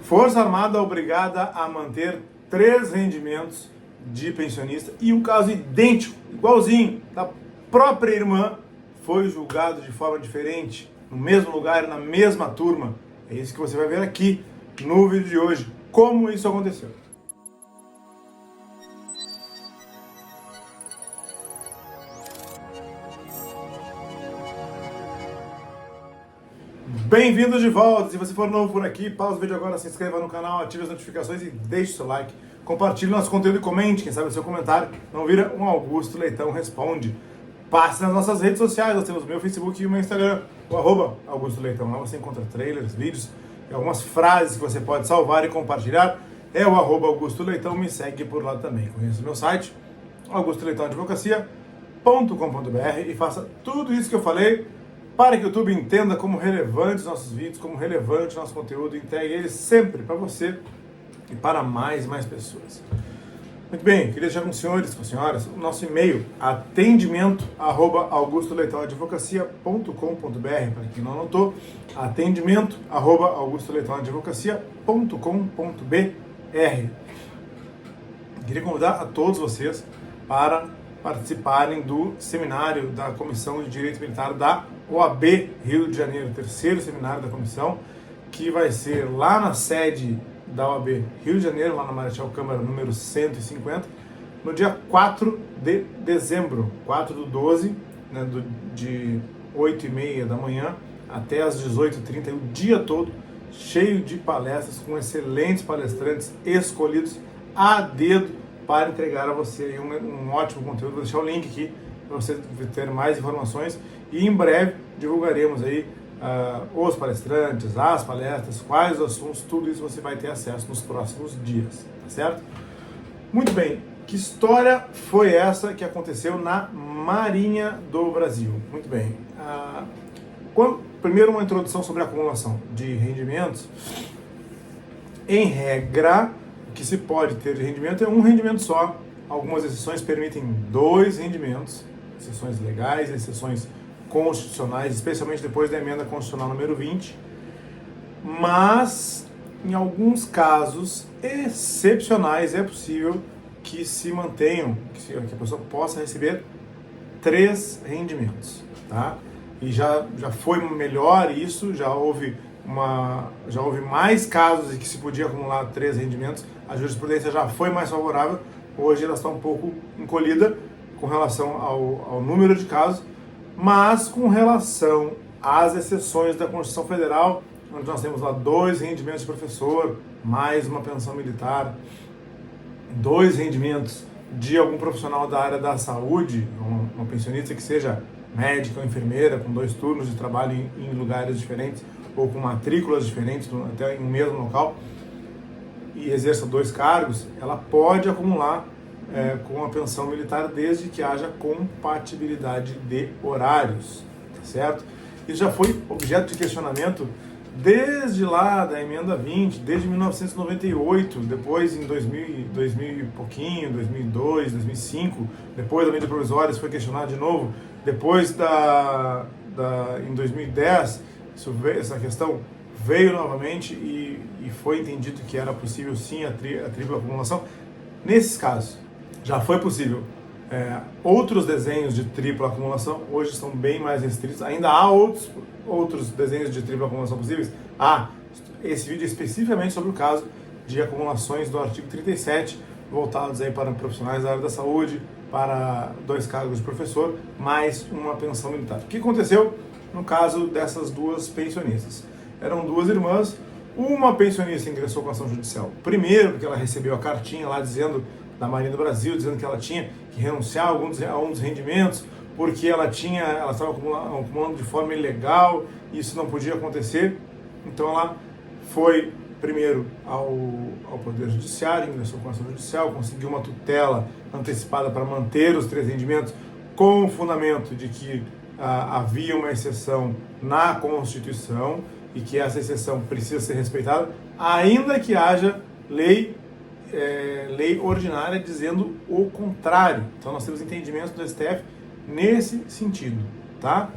Força Armada obrigada a manter 3 rendimentos de pensionista e um caso idêntico, igualzinho, da própria irmã, foi julgado de forma diferente, no mesmo lugar, na mesma turma. É isso que você vai ver aqui no vídeo de hoje, como isso aconteceu. Bem-vindos de volta! Se você for novo por aqui, pausa o vídeo agora, se inscreva no canal, ative as notificações e deixe o seu like. Compartilhe nosso conteúdo e comente, quem sabe o seu comentário não vira um Augusto Leitão Responde. Passe nas nossas redes sociais, nós temos o meu Facebook e o meu Instagram, o @Augusto Leitão. Lá você encontra trailers, vídeos e algumas frases que você pode salvar e compartilhar. É o @Augusto Leitão, me segue por lá também. Conheça o meu site, augustoleitãoadvocacia.com.br, e faça tudo isso que eu falei para que o YouTube entenda como relevantes nossos vídeos, como relevante nosso conteúdo, entregue ele sempre para você e para mais e mais pessoas. Muito bem, queria deixar com os senhores, com as senhoras, o nosso e-mail, atendimento@augustoleitãoadvocacia.com.br, para quem não anotou, atendimento@augustoleitãoadvocacia.com.br. Queria convidar a todos vocês para participarem do seminário da Comissão de Direito Militar da OAB Rio de Janeiro, terceiro seminário da comissão, que vai ser lá na sede da OAB Rio de Janeiro, lá na Marechal Câmara número 150, no dia 4 de dezembro, 4/12, né, de 8h30 da manhã até as 18h30, o dia todo, cheio de palestras, com excelentes palestrantes escolhidos a dedo para entregar a você um ótimo conteúdo. Vou deixar o link aqui para você ter mais informações e em breve divulgaremos aí os palestrantes, as palestras, quais os assuntos, tudo isso você vai ter acesso nos próximos dias, tá certo? Muito bem, que história foi essa que aconteceu na Marinha do Brasil? Muito bem, primeiro uma introdução sobre a acumulação de rendimentos. Em regra, o que se pode ter de rendimento é um rendimento só. Algumas exceções permitem 2 rendimentos, exceções legais, exceções constitucionais, especialmente depois da emenda constitucional número 20, mas em alguns casos excepcionais é possível que se mantenham, que a pessoa possa receber 3 rendimentos, tá? E já foi melhor isso, já houve mais casos em que se podia acumular 3 rendimentos, a jurisprudência já foi mais favorável, hoje ela está um pouco encolhida com relação ao número de casos, mas com relação às exceções da Constituição Federal, onde nós temos lá 2 rendimentos de professor, mais uma pensão militar, 2 rendimentos de algum profissional da área da saúde, uma pensionista que seja médica ou enfermeira, com 2 turnos de trabalho em lugares diferentes, ou com matrículas diferentes, até em um mesmo local, e exerça 2 cargos, ela pode acumular com a pensão militar desde que haja compatibilidade de horários, tá certo? Isso já foi objeto de questionamento desde lá da emenda 20, desde 1998, depois em 2000 e pouquinho, 2002, 2005, depois da medida provisória isso foi questionado de novo, depois em 2010, essa questão veio novamente e foi entendido que era possível sim a tripla acumulação. Nesses casos, já foi possível. Outros desenhos de tripla acumulação hoje estão bem mais restritos. Ainda há outros desenhos de tripla acumulação possíveis. Esse vídeo é especificamente sobre o caso de acumulações do artigo 37, voltados aí para profissionais da área da saúde, para 2 cargos de professor, mais uma pensão militar. O que aconteceu no caso dessas 2 pensionistas? Eram 2 irmãs, uma pensionista ingressou com ação judicial. Primeiro, porque ela recebeu a cartinha lá da Marinha do Brasil, dizendo que ela tinha que renunciar a um dos rendimentos, porque ela estava acumulando de forma ilegal, e isso não podia acontecer. Então ela foi primeiro ao Poder Judiciário, ingressou com ação judicial, conseguiu uma tutela antecipada para manter os 3 rendimentos, com o fundamento de que havia uma exceção na Constituição e que essa exceção precisa ser respeitada, ainda que haja lei ordinária dizendo o contrário. Então nós temos entendimentos do STF nesse sentido, tá?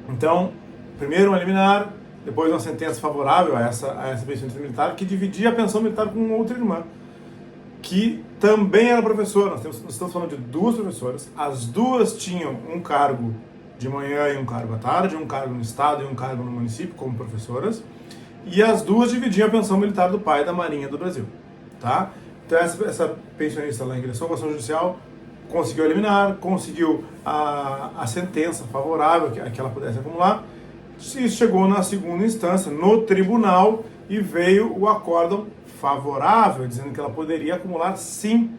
Então, primeiro uma liminar, depois de uma sentença favorável a essa pensionista militar, que dividia a pensão militar com outra irmã, que também era professora. Nós estamos falando de duas professoras, as duas tinham um cargo de manhã e um cargo à tarde, um cargo no estado e um cargo no município como professoras, e as duas dividiam a pensão militar do pai da Marinha do Brasil, tá? Então essa pensionista lá ingressou com a ação judicial, conseguiu eliminar, conseguiu a sentença favorável a que ela pudesse acumular. Isso chegou na segunda instância, no tribunal, e veio o acórdão favorável, dizendo que ela poderia acumular sim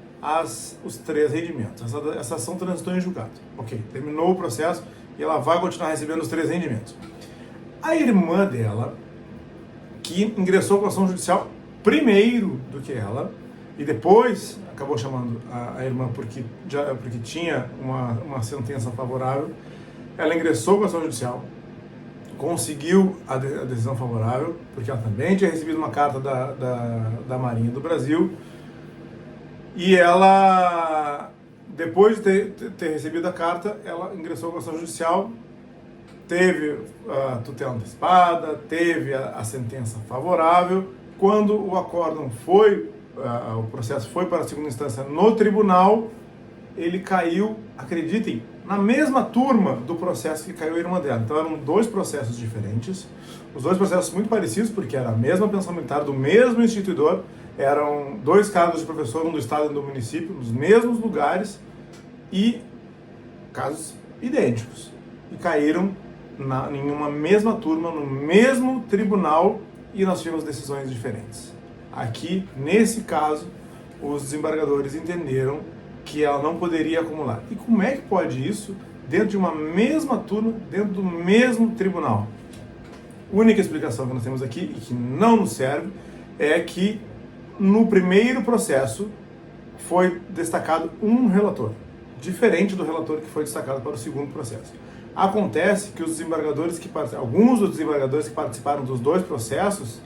os 3 rendimentos. Essa ação transitou em julgado. Ok, terminou o processo e ela vai continuar recebendo os 3 rendimentos. A irmã dela, que ingressou com a ação judicial primeiro do que ela, e depois acabou chamando a irmã porque tinha uma sentença favorável, ela ingressou com a ação judicial, conseguiu a decisão favorável, porque ela também tinha recebido uma carta da Marinha do Brasil, e ela, depois de ter recebido a carta, ela ingressou com a ação judicial, teve a tutela antecipada, teve a sentença favorável. Quando o acórdão o processo foi para a segunda instância no tribunal, ele caiu, acreditem, na mesma turma do processo que caiu a irmã dela. Então eram 2 processos diferentes, os 2 processos muito parecidos, porque era a mesma pensão militar do mesmo instituidor, eram 2 cargos de professor, um do estado e um do município, nos mesmos lugares, e casos idênticos. E caíram em uma mesma turma, no mesmo tribunal, e nós tivemos decisões diferentes. Aqui, nesse caso, os desembargadores entenderam que ela não poderia acumular. E como é que pode isso dentro de uma mesma turma, dentro do mesmo tribunal? A única explicação que nós temos aqui, e que não nos serve, é que no primeiro processo foi destacado um relator, diferente do relator que foi destacado para o segundo processo. Acontece que alguns dos desembargadores que participaram dos 2 processos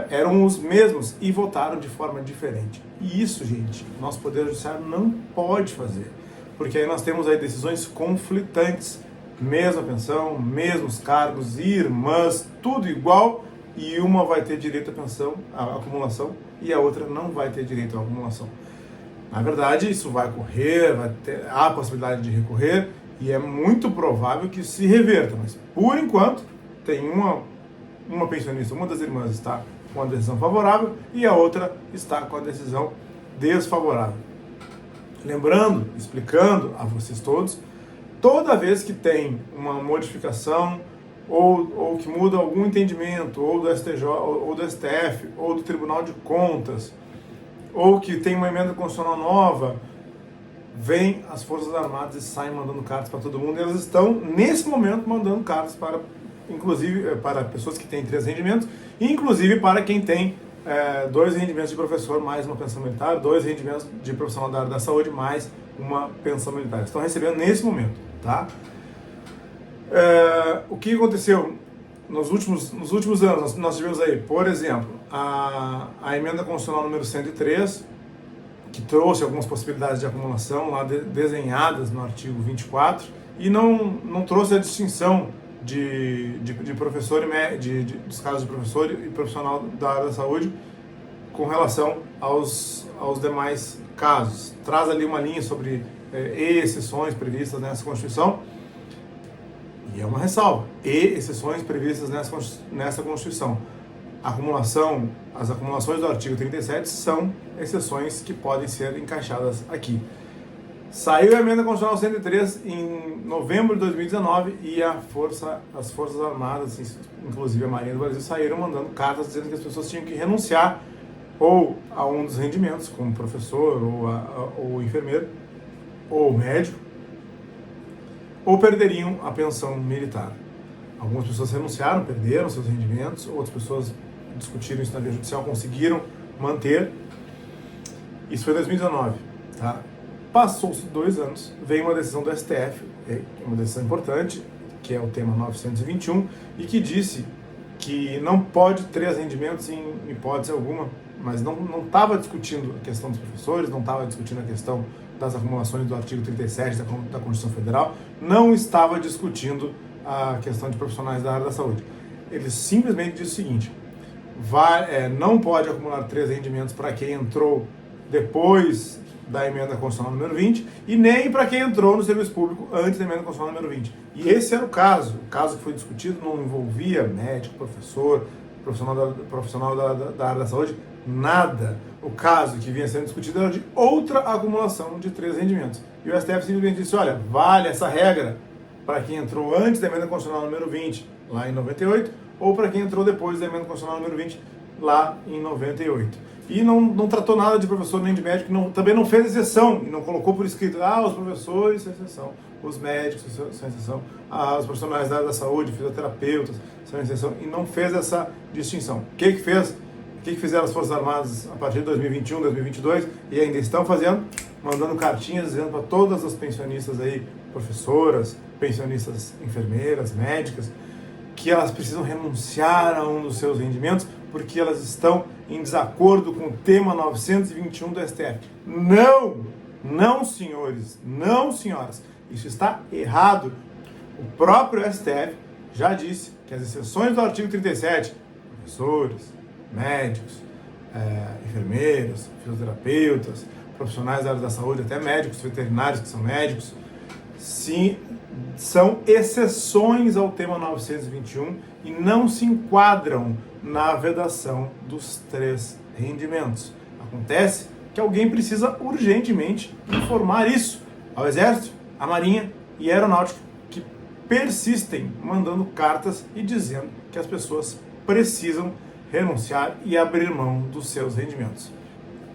eram os mesmos e votaram de forma diferente. E isso, gente, nosso Poder Judiciário não pode fazer, porque aí nós temos aí decisões conflitantes, mesma pensão, mesmos cargos, irmãs, tudo igual, e uma vai ter direito à pensão, à acumulação, e a outra não vai ter direito à acumulação. Na verdade, isso vai ocorrer, há a possibilidade de recorrer, e é muito provável que se reverta, mas por enquanto tem uma pensionista, uma das irmãs está com a decisão favorável e a outra está com a decisão desfavorável. Lembrando, explicando a vocês todos, toda vez que tem uma modificação ou que muda algum entendimento, ou do STJ, ou do STF, ou do Tribunal de Contas, ou que tem uma emenda constitucional nova, vem as Forças Armadas e saem mandando cartas para todo mundo, e elas estão, nesse momento, mandando cartas para, inclusive, para pessoas que têm 3 rendimentos, e inclusive para quem tem 2 rendimentos de professor, mais uma pensão militar, 2 rendimentos de profissional da área da saúde, mais uma pensão militar. Estão recebendo nesse momento, tá? O que aconteceu nos últimos anos? Nós tivemos aí, por exemplo, a emenda constitucional número 103, que trouxe algumas possibilidades de acumulação lá desenhadas no artigo 24, e não trouxe a distinção de professor dos casos de professor e profissional da área da saúde com relação aos demais casos. Traz ali uma linha sobre exceções previstas nessa Constituição, e é uma ressalva, exceções previstas nessa Constituição. As acumulações do artigo 37 são exceções que podem ser encaixadas aqui. Saiu a emenda constitucional 103 em novembro de 2019 e as Forças Armadas, inclusive a Marinha do Brasil, saíram mandando cartas dizendo que as pessoas tinham que renunciar ou a um dos rendimentos, como professor, ou enfermeiro, ou médico, ou perderiam a pensão militar. Algumas pessoas renunciaram, perderam seus rendimentos, outras pessoas discutiram isso na via judicial, conseguiram manter. Isso foi em 2019, tá? Passou-se 2 anos, veio uma decisão do STF, uma decisão importante, que é o tema 921, e que disse que não pode 3 rendimentos em hipótese alguma, mas não estava discutindo a questão dos professores, não estava discutindo a questão das acumulações do artigo 37 da Constituição Federal, não estava discutindo a questão de profissionais da área da saúde. Ele simplesmente diz o seguinte: não pode acumular 3 rendimentos para quem entrou depois da emenda constitucional número 20 e nem para quem entrou no serviço público antes da emenda constitucional número 20. E esse era o caso que foi discutido não envolvia médico, professor, profissional da área da saúde, nada. O caso que vinha sendo discutido era de outra acumulação de 3 rendimentos. E o STF simplesmente disse: olha, vale essa regra para quem entrou antes da emenda constitucional número 20, lá em 98, ou para quem entrou depois da emenda constitucional número 20, lá em 98. E não tratou nada de professor nem de médico, também não fez exceção, e não colocou por escrito: os professores são exceção, os médicos são exceção, os profissionais da área da saúde, fisioterapeutas são exceção, e não fez essa distinção. O que fez? O que fizeram as Forças Armadas a partir de 2021, 2022, e ainda estão fazendo? Mandando cartinhas dizendo para todas as pensionistas aí, professoras, pensionistas enfermeiras, médicas, que elas precisam renunciar a um dos seus rendimentos porque elas estão em desacordo com o tema 921 do STF. Não, senhores, não, senhoras. Isso está errado. O próprio STF já disse que as exceções do artigo 37, professores, médicos, enfermeiros, fisioterapeutas, profissionais da área da saúde, até médicos veterinários que são médicos, sim, são exceções ao tema 921 e não se enquadram na vedação dos 3 rendimentos. Acontece que alguém precisa urgentemente informar isso ao Exército, à Marinha e à Aeronáutica, que persistem mandando cartas e dizendo que as pessoas precisam renunciar e abrir mão dos seus rendimentos.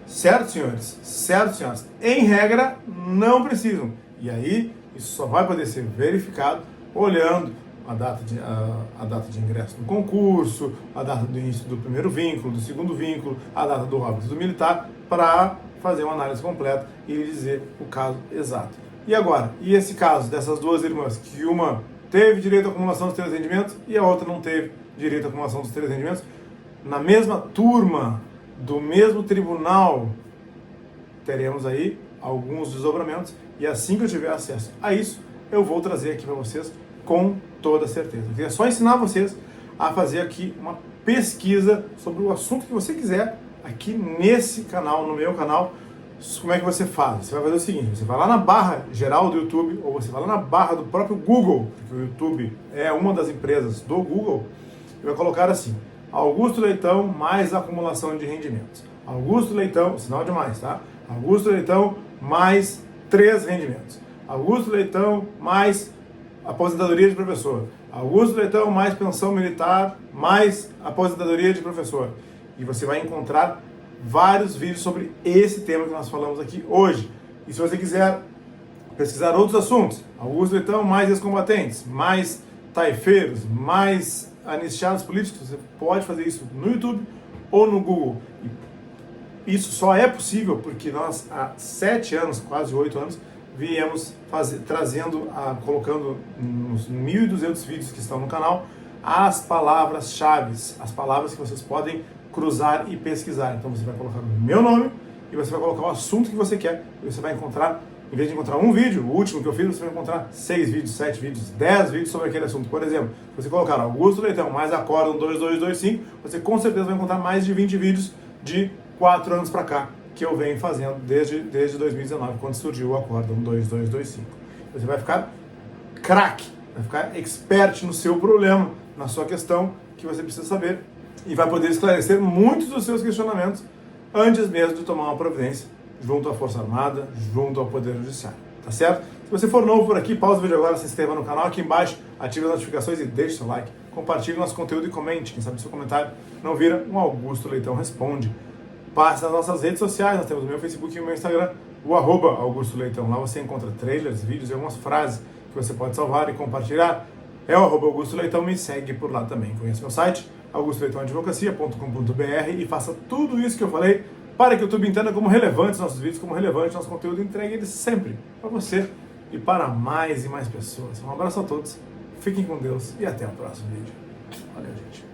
Certo, senhores? Certo, senhoras? Em regra, não precisam. E aí, isso só vai poder ser verificado olhando a data de ingresso no concurso, a data do início do primeiro vínculo, do segundo vínculo, a data do óbito do militar, para fazer uma análise completa e dizer o caso exato. E agora, e esse caso dessas 2 irmãs, que uma teve direito à acumulação dos 3 rendimentos e a outra não teve direito à acumulação dos 3 rendimentos, na mesma turma, do mesmo tribunal, teremos aí alguns desdobramentos, e assim que eu tiver acesso a isso, eu vou trazer aqui para vocês com toda certeza. Eu queria só ensinar vocês a fazer aqui uma pesquisa sobre o assunto que você quiser aqui nesse canal, no meu canal. Como é que você faz? Você vai fazer o seguinte: você vai lá na barra geral do YouTube, ou você vai lá na barra do próprio Google, porque o YouTube é uma das empresas do Google, e vai colocar assim: Augusto Leitão mais acumulação de rendimentos. Augusto Leitão, sinal de mais, tá? Augusto Leitão mais 3 rendimentos. Augusto Leitão mais aposentadoria de professor. Augusto Leitão mais pensão militar mais aposentadoria de professor. E você vai encontrar vários vídeos sobre esse tema que nós falamos aqui hoje. E se você quiser pesquisar outros assuntos, Augusto Leitão mais ex-combatentes, mais taifeiros, mais anistiados políticos, você pode fazer isso no YouTube ou no Google. E isso só é possível porque nós, há 7 anos, quase 8 anos, viemos colocando nos 1.200 vídeos que estão no canal, as palavras-chave, as palavras que vocês podem cruzar e pesquisar. Então você vai colocar o meu nome e você vai colocar o assunto que você quer. E você vai encontrar, em vez de encontrar um vídeo, o último que eu fiz, você vai encontrar 6 vídeos, 7 vídeos, 10 vídeos sobre aquele assunto. Por exemplo, se você colocar Augusto Leitão mais Acórdão 2225, você com certeza vai encontrar mais de 20 vídeos de 4 anos para cá, que eu venho fazendo desde 2019, quando surgiu o Acórdão 2225. Você vai ficar craque, vai ficar expert no seu problema, na sua questão que você precisa saber, e vai poder esclarecer muitos dos seus questionamentos antes mesmo de tomar uma providência junto à Força Armada, junto ao Poder Judiciário, tá certo? Se você for novo por aqui, pausa o vídeo agora, se inscreva no canal aqui embaixo, ative as notificações e deixe seu like, compartilhe nosso conteúdo e comente, quem sabe seu comentário não vira um Augusto Leitão Responde. Passe nas nossas redes sociais, nós temos o meu Facebook e o meu Instagram, o @Augusto Leitão. Lá você encontra trailers, vídeos e algumas frases que você pode salvar e compartilhar. É o @Augusto Leitão, me segue por lá também. Conheça meu site, augustoleitãoadvocacia.com.br, e faça tudo isso que eu falei para que o YouTube entenda como relevantes nossos vídeos, como relevante nosso conteúdo, e entregue ele sempre para você e para mais e mais pessoas. Um abraço a todos, fiquem com Deus e até o próximo vídeo. Valeu, gente.